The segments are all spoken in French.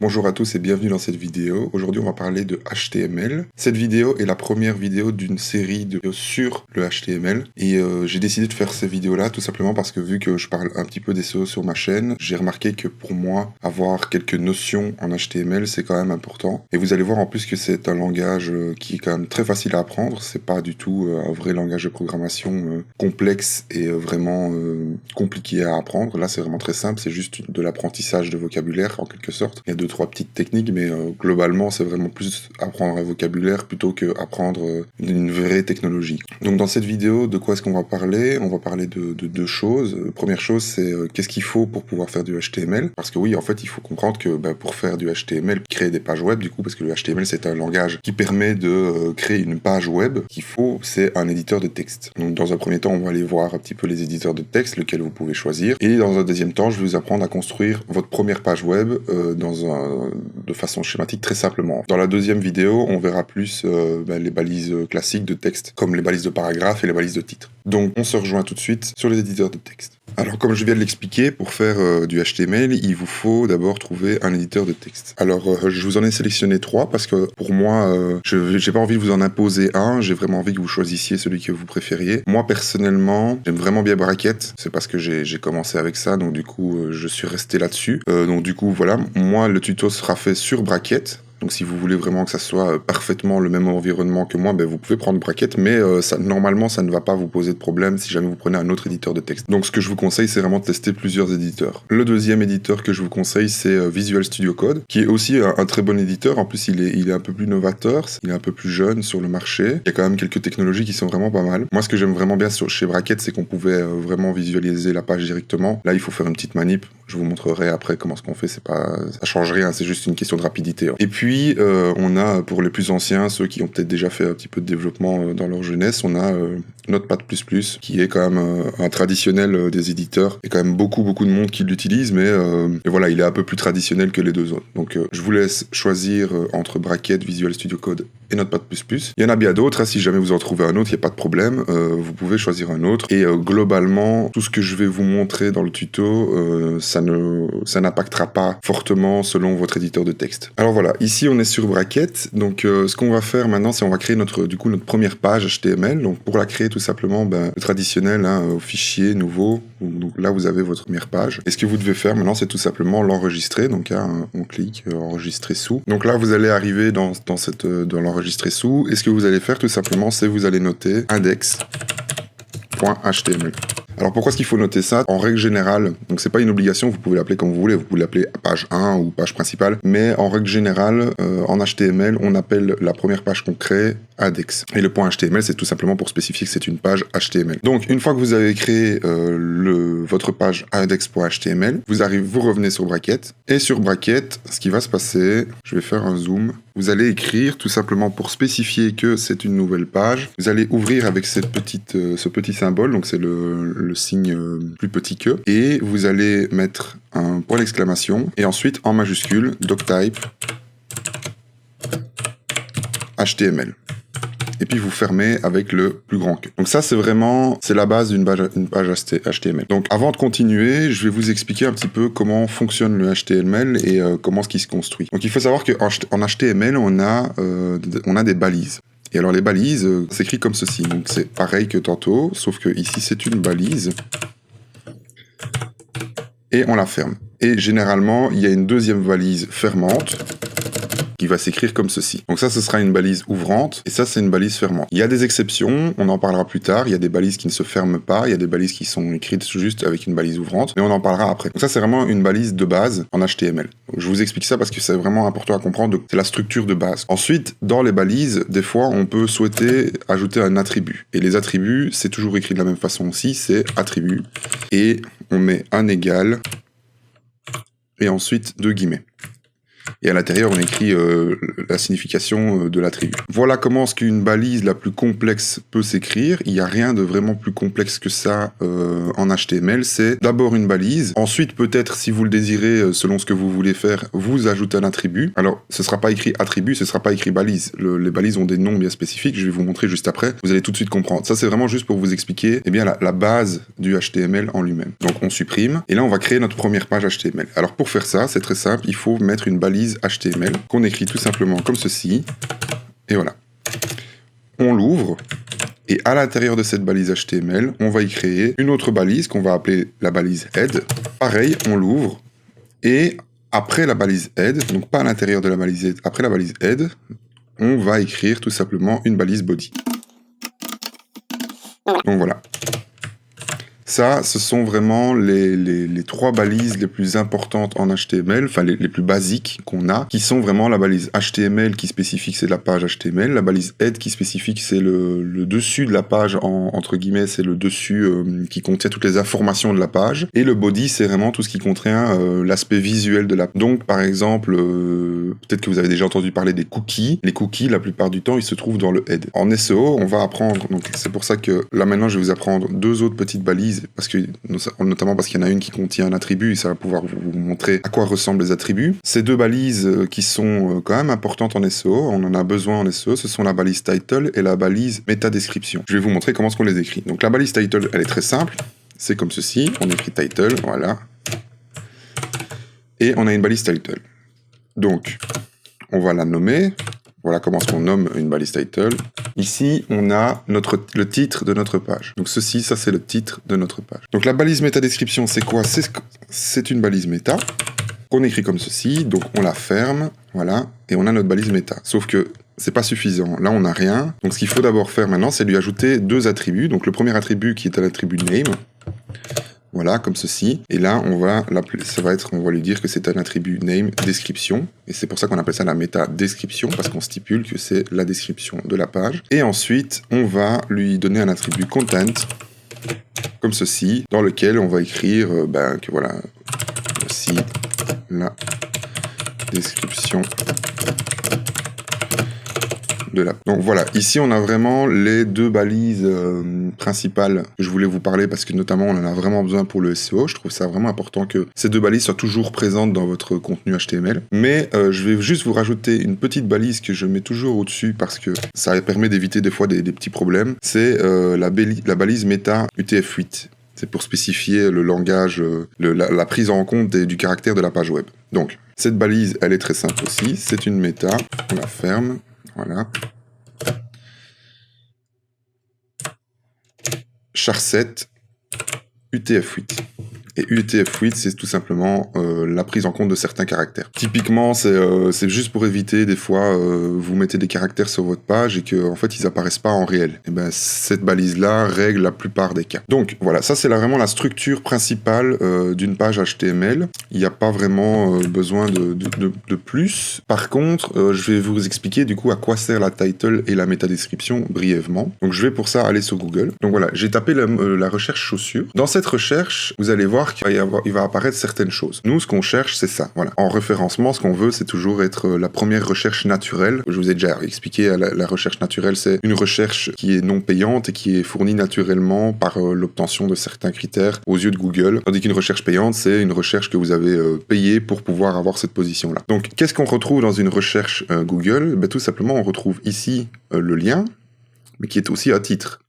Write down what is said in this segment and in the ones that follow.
Bonjour à tous et bienvenue dans cette vidéo. Aujourd'hui, on va parler de HTML. Cette vidéo est la première vidéo d'une série de vidéos sur le HTML. Et j'ai décidé de faire ces vidéos-là tout simplement parce que vu que je parle un petit peu des SEO sur ma chaîne, j'ai remarqué que pour moi, avoir quelques notions en HTML, c'est quand même important. Et vous allez voir en plus que c'est un langage qui est quand même très facile à apprendre. C'est pas du tout un vrai langage de programmation complexe et vraiment compliqué à apprendre. Là, c'est vraiment très simple. C'est juste de l'apprentissage de vocabulaire en quelque sorte. Il y a deux, trois petites techniques, mais globalement, c'est vraiment plus apprendre un vocabulaire plutôt que apprendre une vraie technologie. Donc dans cette vidéo, de quoi est-ce qu'on va parler? On va parler de deux choses. Première chose, c'est qu'est-ce qu'il faut pour pouvoir faire du HTML? Parce que oui, en fait, il faut comprendre que pour faire du HTML, créer des pages web, du coup, parce que le HTML, c'est un langage qui permet de créer une page web, qu'il faut, c'est un éditeur de texte. Donc dans un premier temps, on va aller voir un petit peu les éditeurs de texte, lequel vous pouvez choisir. Et dans un deuxième temps, je vais vous apprendre à construire votre première page web de façon schématique très simplement. Dans la deuxième vidéo, on verra plus les balises classiques de texte, comme les balises de paragraphe et les balises de titre. Donc on se rejoint tout de suite sur les éditeurs de texte. Alors comme je viens de l'expliquer, pour faire du HTML, il vous faut d'abord trouver un éditeur de texte. Alors je vous en ai sélectionné 3 parce que pour moi, je j'ai pas envie de vous en imposer un, j'ai vraiment envie que vous choisissiez celui que vous préfériez. Moi personnellement, j'aime vraiment bien Bracket, c'est parce que j'ai commencé avec ça, donc du coup je suis resté là-dessus. Donc du coup voilà, moi le tuto sera fait sur Bracket. Donc si vous voulez vraiment que ça soit parfaitement le même environnement que moi, vous pouvez prendre Bracket, mais normalement ça ne va pas vous poser de problème si jamais vous prenez un autre éditeur de texte. Donc ce que je vous conseille, c'est vraiment de tester plusieurs éditeurs. Le deuxième éditeur que je vous conseille, c'est Visual Studio Code, qui est aussi un très bon éditeur. En plus, il est un peu plus novateur, il est un peu plus jeune sur le marché. Il y a quand même quelques technologies qui sont vraiment pas mal. Moi, ce que j'aime vraiment bien chez Bracket, c'est qu'on pouvait vraiment visualiser la page directement. Là, il faut faire une petite manip. Je vous montrerai après comment ce qu'on fait. Ça change rien, c'est juste une question de rapidité. Et puis, on a, pour les plus anciens, ceux qui ont peut-être déjà fait un petit peu de développement dans leur jeunesse, on a Notepad++, qui est quand même un traditionnel des éditeurs. Il y a quand même beaucoup de monde qui l'utilise, mais voilà, il est un peu plus traditionnel que les deux autres. Donc je vous laisse choisir entre Bracket, Visual Studio Code et Notepad++. Il y en a bien d'autres, hein, si jamais vous en trouvez un autre, il n'y a pas de problème, vous pouvez choisir un autre. Et globalement, tout ce que je vais vous montrer dans le tuto, ça n'impactera pas fortement selon votre éditeur de texte. Alors voilà, ici on est sur Bracket, donc ce qu'on va faire maintenant, c'est on va créer notre première page HTML. Donc pour la créer tout simplement, le traditionnel, au fichier nouveau, donc là vous avez votre première page. Et ce que vous devez faire maintenant, c'est tout simplement l'enregistrer. Donc on clique enregistrer sous. Donc là vous allez arriver dans l'enregistrer sous, et ce que vous allez faire tout simplement, c'est vous allez noter index.html. Alors pourquoi est-ce qu'il faut noter ça? En règle générale, donc c'est pas une obligation, vous pouvez l'appeler comme vous voulez, vous pouvez l'appeler page 1 ou page principale, mais en règle générale, en HTML, on appelle la première page qu'on crée index. Et le point HTML, c'est tout simplement pour spécifier que c'est une page HTML. Donc une fois que vous avez créé votre page index.html, vous revenez sur Bracket, et sur Bracket, ce qui va se passer, je vais faire un zoom, vous allez écrire tout simplement pour spécifier que c'est une nouvelle page. Vous allez ouvrir avec ce petit symbole, donc c'est le signe plus petit que, et vous allez mettre un point d'exclamation, et ensuite en majuscule, doctype HTML. Et puis vous fermez avec le plus grand que. Donc ça c'est la base d'une page HTML. Donc avant de continuer, je vais vous expliquer un petit peu comment fonctionne le HTML et comment ce qui se construit. Donc il faut savoir qu'en HTML on a des balises. Et alors les balises s'écrit comme ceci. Donc c'est pareil que tantôt, sauf que ici c'est une balise et on la ferme. Et généralement il y a une deuxième balise fermante qui va s'écrire comme ceci. Donc ça, ce sera une balise ouvrante, et ça, c'est une balise fermante. Il y a des exceptions, on en parlera plus tard, il y a des balises qui ne se ferment pas, il y a des balises qui sont écrites juste avec une balise ouvrante, mais on en parlera après. Donc ça, c'est vraiment une balise de base en HTML. Donc, je vous explique ça parce que c'est vraiment important à comprendre, c'est la structure de base. Ensuite, dans les balises, des fois, on peut souhaiter ajouter un attribut. Et les attributs, c'est toujours écrit de la même façon aussi, c'est attribut, et on met un égal, et ensuite deux guillemets. et à l'intérieur on écrit la signification de l'attribut. Voilà comment est-ce qu'une balise la plus complexe peut s'écrire. Il n'y a rien de vraiment plus complexe que ça en HTML. C'est d'abord une balise, ensuite peut-être si vous le désirez, selon ce que vous voulez faire, vous ajoutez un attribut. Alors ce ne sera pas écrit attribut, ce ne sera pas écrit balise. Les balises ont des noms bien spécifiques, je vais vous montrer juste après, vous allez tout de suite comprendre. Ça c'est vraiment juste pour vous expliquer la base du HTML en lui-même. Donc on supprime, et là on va créer notre première page HTML. Alors pour faire ça, c'est très simple, il faut mettre une balise HTML qu'on écrit tout simplement comme ceci, et voilà. On l'ouvre, et à l'intérieur de cette balise HTML, on va y créer une autre balise qu'on va appeler la balise head. Pareil, on l'ouvre, et après la balise head, donc pas à l'intérieur de la balise head, après la balise head, on va écrire tout simplement une balise body. Donc voilà. Ça, ce sont vraiment les trois balises les plus importantes en HTML, enfin les plus basiques qu'on a, qui sont vraiment la balise HTML qui spécifie que c'est la page HTML, la balise head qui spécifie que c'est le dessus de la page, entre guillemets, c'est le dessus qui contient toutes les informations de la page, et le body, c'est vraiment tout ce qui contient l'aspect visuel de la page. Donc, par exemple, peut-être que vous avez déjà entendu parler des cookies. Les cookies, la plupart du temps, ils se trouvent dans le head. En SEO, on va apprendre, donc c'est pour ça que là maintenant, je vais vous apprendre deux autres petites balises, notamment parce qu'il y en a une qui contient un attribut et ça va pouvoir vous montrer à quoi ressemblent les attributs. Ces deux balises qui sont quand même importantes en SEO, on en a besoin en SEO, ce sont la balise title et la balise métadescription. Je vais vous montrer comment est-ce qu'on les écrit. Donc la balise title, elle est très simple, c'est comme ceci, on écrit title, voilà, et on a une balise title. Donc, on va la nommer. Voilà comment est-ce qu'on nomme une balise title. Ici, on a le titre de notre page. Donc ceci, ça c'est le titre de notre page. Donc la balise métadescription, c'est quoi? C'est une balise méta qu'on écrit comme ceci. Donc on la ferme, voilà, et on a notre balise méta. Sauf que c'est pas suffisant. Là, on n'a rien. Donc ce qu'il faut d'abord faire maintenant, c'est lui ajouter deux attributs. Donc le premier attribut qui est un attribut name. Voilà, comme ceci. Et là, on va lui dire que c'est un attribut name description. Et c'est pour ça qu'on appelle ça la méta description, parce qu'on stipule que c'est la description de la page. Et ensuite, on va lui donner un attribut content, comme ceci, dans lequel on va écrire que voilà, voici la description de la... Donc voilà, ici on a vraiment les deux balises principales que je voulais vous parler parce que notamment on en a vraiment besoin pour le SEO. Je trouve ça vraiment important que ces deux balises soient toujours présentes dans votre contenu HTML. Mais je vais juste vous rajouter une petite balise que je mets toujours au-dessus parce que ça permet d'éviter des fois des petits problèmes. C'est la balise méta UTF-8. C'est pour spécifier le langage, la prise en compte du caractère de la page web. Donc, cette balise, elle est très simple aussi. C'est une méta, on la ferme. Voilà. Char7 UTF-8. Et UTF-8, c'est tout simplement la prise en compte de certains caractères. Typiquement, c'est juste pour éviter, des fois, vous mettez des caractères sur votre page et qu'en fait, ils apparaissent pas en réel. Et ben, cette balise-là règle la plupart des cas. Donc, voilà, ça, c'est vraiment la structure principale d'une page HTML. Il n'y a pas vraiment besoin de plus. Par contre, je vais vous expliquer, du coup, à quoi sert la title et la métadescription brièvement. Donc, je vais pour ça aller sur Google. Donc, voilà, j'ai tapé la recherche chaussures. Dans cette recherche, vous allez voir qu'il va apparaître certaines choses. Nous, ce qu'on cherche, c'est ça. Voilà. En référencement, ce qu'on veut, c'est toujours être la première recherche naturelle. Je vous ai déjà expliqué, la recherche naturelle, c'est une recherche qui est non payante et qui est fournie naturellement par l'obtention de certains critères aux yeux de Google. Tandis qu'une recherche payante, c'est une recherche que vous avez payée pour pouvoir avoir cette position-là. Donc, qu'est-ce qu'on retrouve dans une recherche Google? Tout simplement, on retrouve ici le lien, mais qui est aussi un titre.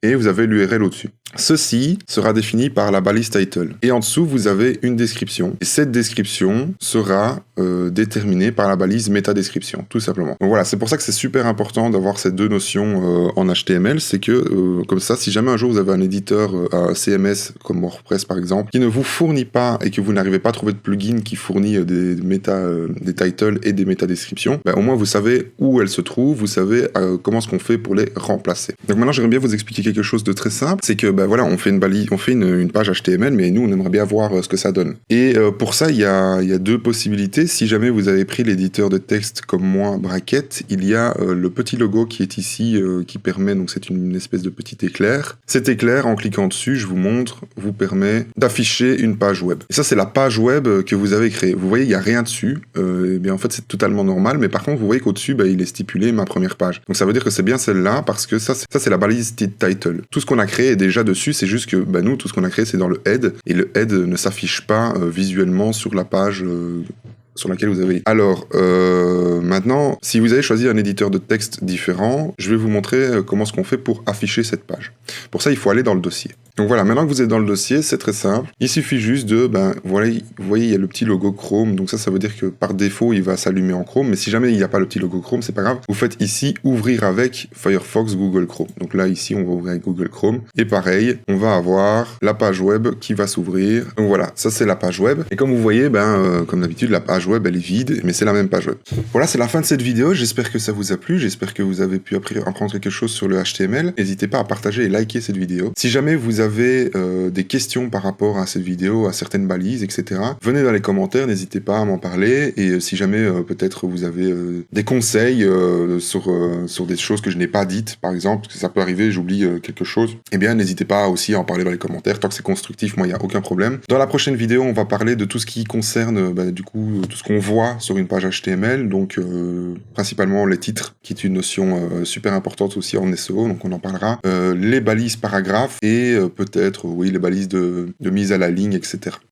Et vous avez l'URL au-dessus. Ceci sera défini par la balise title. Et en dessous, vous avez une description. Et cette description sera déterminée par la balise métadescription, tout simplement. Donc voilà, c'est pour ça que c'est super important d'avoir ces deux notions en HTML. C'est que, comme ça, si jamais un jour vous avez un éditeur, un CMS, comme WordPress par exemple, qui ne vous fournit pas et que vous n'arrivez pas à trouver de plugin qui fournit des titles et des métadescriptions, au moins vous savez où elles se trouvent, vous savez comment est-ce qu'on fait pour les remplacer. Donc maintenant, j'aimerais bien vous expliquer quelque chose de très simple. C'est que ben voilà, on fait une page HTML, mais nous, on aimerait bien voir ce que ça donne. Et pour ça, il y a deux possibilités. Si jamais vous avez pris l'éditeur de texte comme moi, Bracket, il y a le petit logo qui est ici, qui permet, donc c'est une espèce de petit éclair. Cet éclair, en cliquant dessus, je vous montre, vous permet d'afficher une page web. Et ça, c'est la page web que vous avez créée. Vous voyez, il n'y a rien dessus. Eh bien, en fait, c'est totalement normal, mais par contre, vous voyez qu'au-dessus, il est stipulé ma première page. Donc ça veut dire que c'est bien celle-là, parce que ça c'est la balise title. Tout ce qu'on a créé est déjà dessus, c'est juste que nous, tout ce qu'on a créé, c'est dans le head, et le head ne s'affiche pas visuellement sur la page sur laquelle vous avez. Alors, maintenant, si vous avez choisi un éditeur de texte différent, je vais vous montrer comment est-ce qu'on fait pour afficher cette page. Pour ça, il faut aller dans le dossier. Donc voilà, maintenant que vous êtes dans le dossier, c'est très simple. Il suffit juste de, voilà, vous voyez, il y a le petit logo Chrome, donc ça veut dire que par défaut, il va s'allumer en Chrome, mais si jamais il n'y a pas le petit logo Chrome, c'est pas grave. Vous faites ici, ouvrir avec Firefox Google Chrome. Donc là, ici, on va ouvrir avec Google Chrome. Et pareil, on va avoir la page web qui va s'ouvrir. Donc voilà, ça c'est la page web. Et comme vous voyez, comme d'habitude, la page web, elle est vide, mais c'est la même page web. Voilà, c'est la fin de cette vidéo. J'espère que ça vous a plu. J'espère que vous avez pu apprendre quelque chose sur le HTML. N'hésitez pas à partager et liker cette vidéo. Si jamais vous avez des questions par rapport à cette vidéo, à certaines balises, etc., venez dans les commentaires, n'hésitez pas à m'en parler, et si jamais peut-être vous avez des conseils sur des choses que je n'ai pas dites, par exemple, parce que ça peut arriver, j'oublie quelque chose, eh bien n'hésitez pas aussi à en parler dans les commentaires, tant que c'est constructif, moi il n'y a aucun problème. Dans la prochaine vidéo, on va parler de tout ce qui concerne du coup tout ce qu'on voit sur une page HTML, donc principalement les titres, qui est une notion super importante aussi en SEO, donc on en parlera, les balises paragraphes, et peut-être, oui, les balises de mise à la ligne, etc.